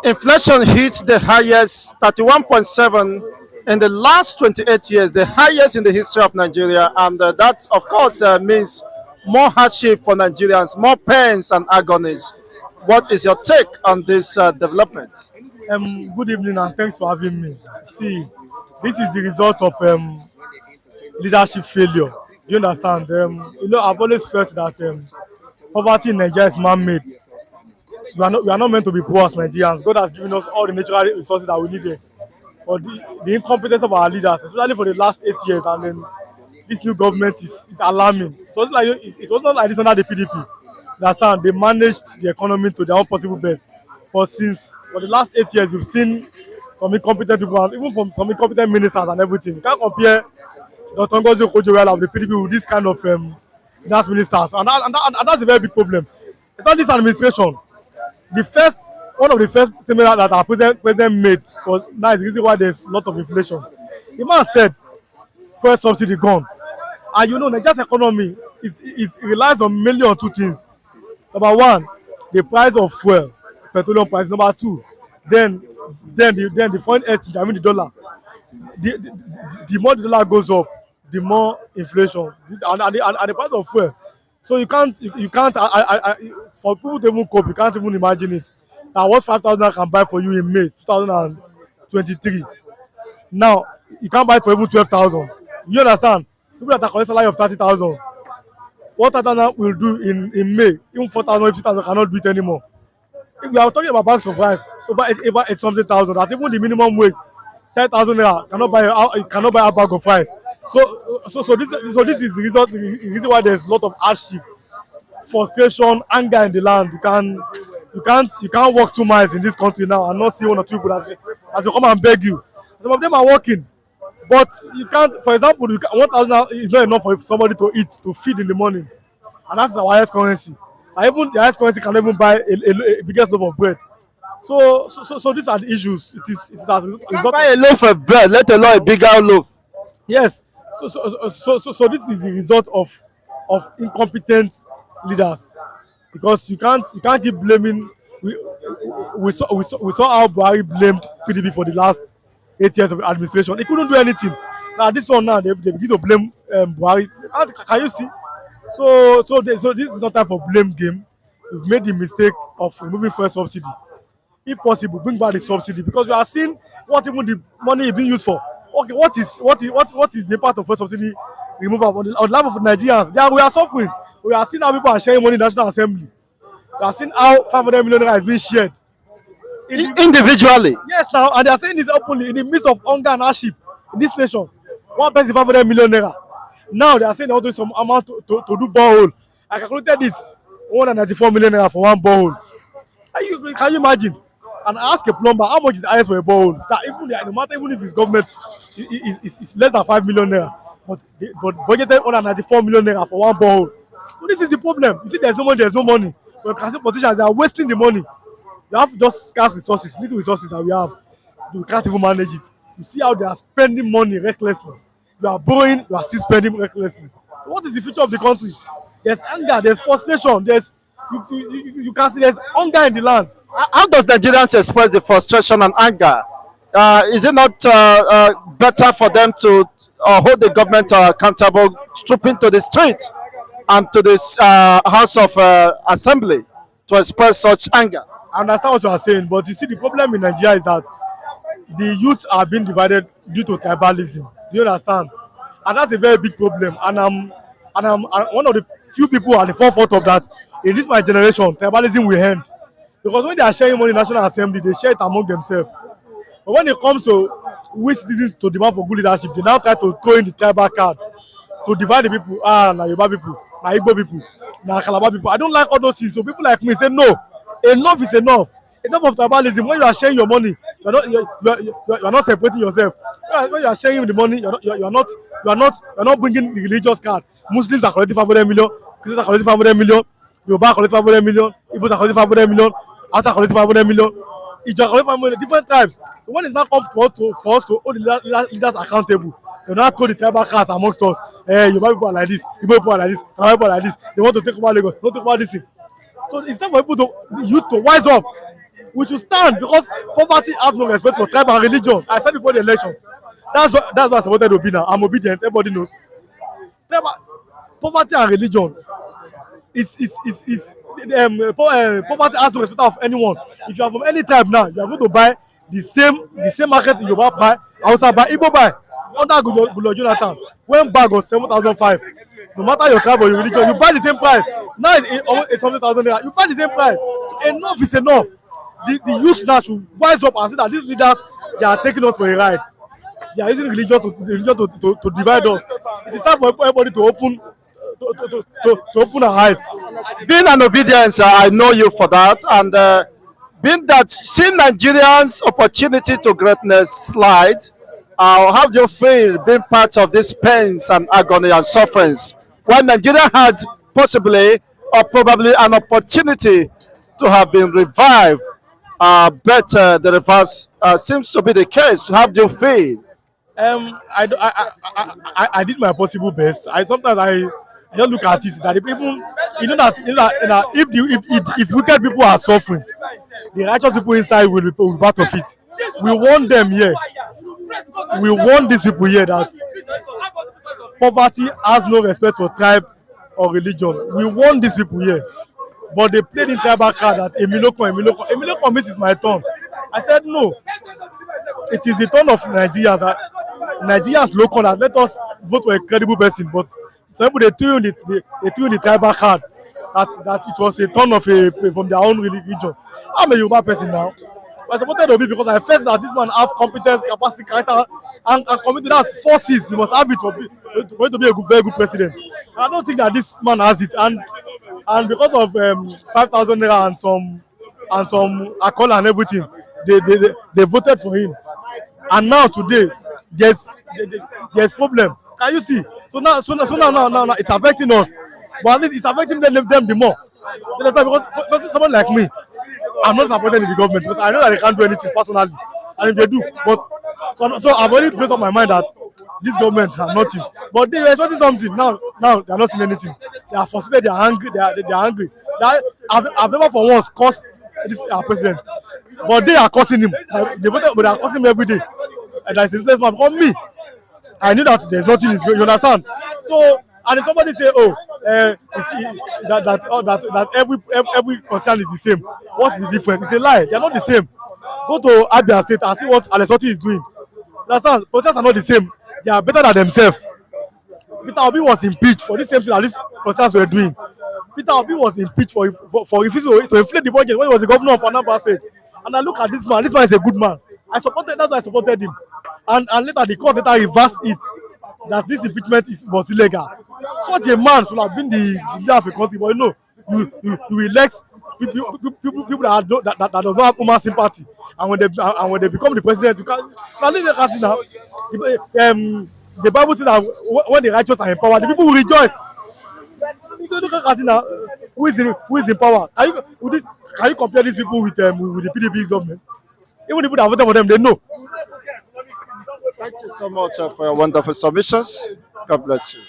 Inflation hit the highest 31.7 in the last 28 years, the highest in the history of Nigeria. And that, of course, means more hardship for Nigerians, more pains and agonies. What is your take on this development? Good evening and thanks for having me. See, this is the result of leadership failure. Do you understand? I've always felt that poverty in Nigeria is man-made. We are not meant to be poor as Nigerians. God has given us all the natural resources that we need. But the incompetence of our leaders, especially for the last 8 years, and then this new government is alarming. It was not like this under the PDP. You understand? They managed the economy to their own possible best. But for the last 8 years, you've seen some incompetent people, and even from some incompetent ministers and everything. You can't compare Dr. Ngozi Okonjo-Iweala of the PDP with this kind of finance ministers, and that's a very big problem. It's not this administration. One of the first seminar that our president made was now is the reason why there's a lot of inflation. The man said, "First subsidy gone," and Nigeria's economy it relies on mainly on two things. Number one, the price of fuel, petroleum price. Number two, then the foreign exchange, I mean the dollar. The more the dollar goes up, the more inflation and the price of fuel. So you can't for people to even cope, you can't even imagine it. Now what 5,000 can buy for you in May 2023, now you can't buy it for even 12,000. You understand? People that are collecting salary of 30,000, what 5,000 will do in May, even 4,000, 50,000 cannot do it anymore. If we are talking about bags of rice over 8 something thousand, that even the minimum wage 10,000 naira cannot buy a bag of rice. So this is the reason why there's a lot of hardship, frustration, anger in the land. You can't walk 2 miles in this country now and not see one or two people that will come and beg you. Some of them are working, but you can't. For example, 1,000 is not enough for somebody to eat, to feed in the morning, and that's our highest currency. And even the highest currency can even buy a biggest loaf of bread. So these are the issues. It is as a Can't result buy of, a loaf of bread, let alone a bigger loaf. yes. So this is the result of incompetent leaders, because you can't keep blaming. We saw how Buhari blamed PDP for the last 8 years of administration. He couldn't do anything. Now this one, now they begin to blame Buhari. Can you see? So this is not time for blame game. We've made the mistake of removing fuel subsidy. If possible, bring back the subsidy, because we are seeing what even the money is being used for. Okay, what is the part of fuel subsidy removal on the life of Nigerians? We are suffering. We are seeing how people are sharing money in the National Assembly. We are seeing how 500 million naira is being shared. Individually. Yes, now, and they are saying this openly in the midst of hunger and hardship in this nation. One person 500 million naira. Now they are saying they want to use some amount to do borehole. I calculated this 194 million naira for one borehole. Can you imagine? And I ask a plumber how much is the highest for a borehole. No matter even if it's government, it's less than 5 million naira. But budgeted 194 million naira for one borehole. So this is the problem. You see, there's no money. But you can see politicians, they are wasting the money. You have just scarce resources, little resources that we have. You can't even manage it. You see how they are spending money recklessly. You are borrowing, you are still spending recklessly. So what is the future of the country? There's anger, there's frustration, you can see there's hunger in the land. How does Nigerians express the frustration and anger? Is it not better for them to hold the government accountable, trooping to the street and to this House of Assembly to express such anger? I understand what you are saying, but you see, the problem in Nigeria is that the youth are being divided due to tribalism. Do you understand? And that's a very big problem. And I'm one of the few people at the forefront of that. In this my generation, tribalism will end, because when they are sharing money in National Assembly, they share it among themselves. But when it comes to which citizens to demand for good leadership, they now try to throw in the tribal card to divide the people. Na Yoruba people, na Igbo people, na Calabar people. I don't like all those things. So people like me say no. Enough is enough. Enough of tribalism. When you are sharing your money, you're not separating yourself. When you are sharing the money, you're not bringing the religious card. Muslims are collecting 500 million. Christians are collecting 500 million. Yoruba are collecting 500 million. Igbos are collecting 500 million. Hausa are collecting 500 million. Ijaw are collecting 500 million. Different tribes. So when it's now come for us to hold the leaders accountable, they now throw the tribal cards amongst us. Yoruba people are like this. Igbo people are like this. Calabar people are like this. They want to take over Lagos. They want to take over this thing. So it's time for people the youth to wise up. We should stand because poverty has no respect for tribe and religion. I said before the election. That's why I supported Obi now. I'm obedient. Everybody knows. Tribal, poverty and religion poverty has no respect of anyone. If you are from any tribe now, you are going to buy the same market in Yoruba buy, Hausa buy, Igbo buy under Goodluck Jonathan when bag was 7,500. No matter your tribe or your religion, you buy the same price. Now it's almost 800,000 naira. You buy the same price. So enough is enough. The youth now should wise up and see that these leaders, they are taking us for a ride. They are using religion to divide us. It is time for everybody to open our eyes. Being an obedience, I know you for that, and being that seeing Nigerians' opportunity to greatness slide, how do you feel being part of these pains and agony and sufferings when Nigeria had possibly or probably an opportunity to have been revived? But the reverse seems to be the case. How do you feel? I did my possible best. I just look at it that if people, that if wicked people are suffering, the righteous people inside will be part of it. We want them here. We want these people here that poverty has no respect for tribe or religion. We want these people here. But they played in tribal card that Emiloko means it's my turn. I said no. It is the turn of Nigerians. Nigerians local that let us vote for a credible person. But some people they threw in the tribal card that it was a turn of from their own religion. I'm a Yoruba person now. I supported Obi because I felt that this man have competence, capacity, character, and commitment. That's 4 C's. He must have it for him to be a very good president. And I don't think that this man has it. And because of 5,000 naira and some alcohol and everything, they voted for him. And now today, there's problem. Can you see? So now it's affecting us. But at least it's affecting them the more. Because someone like me, I'm not supported in the government because I know that they can't do anything personally. And if they do, but so I've already placed on my mind that this government are nothing. But they were expecting something. Now they're not seeing anything. They are frustrated, they are angry, they are angry. I've never for once caused this president. But they are causing him. They voted, but they are causing him every day. And that's his man. Because me, I knew that there's nothing in you understand? So and if somebody say, that every concern is the same, what is the difference? It's a lie. They are not the same. Go to Abia State and see what Alessoti is doing. Understand? Politicians are not the same. They are better than themselves. Peter Obi was impeached for the same thing that these politicians were doing. Peter Obi was impeached for refusing to inflate the budget when he was the governor of Anambra State. And I look at this man. This man is a good man. That's why I supported him. And later the court later reversed it that this impeachment was illegal. Such a man should have been the leader of a country, but you elect people that does not have human sympathy, and when they become the president, you can see now. The Bible says that when the righteous are in power, the people will rejoice. You look at now, who is in power? Can you compare these people with the PDP government? Even the people that voted for them, they know. Thank you so much for your wonderful submissions. God bless you.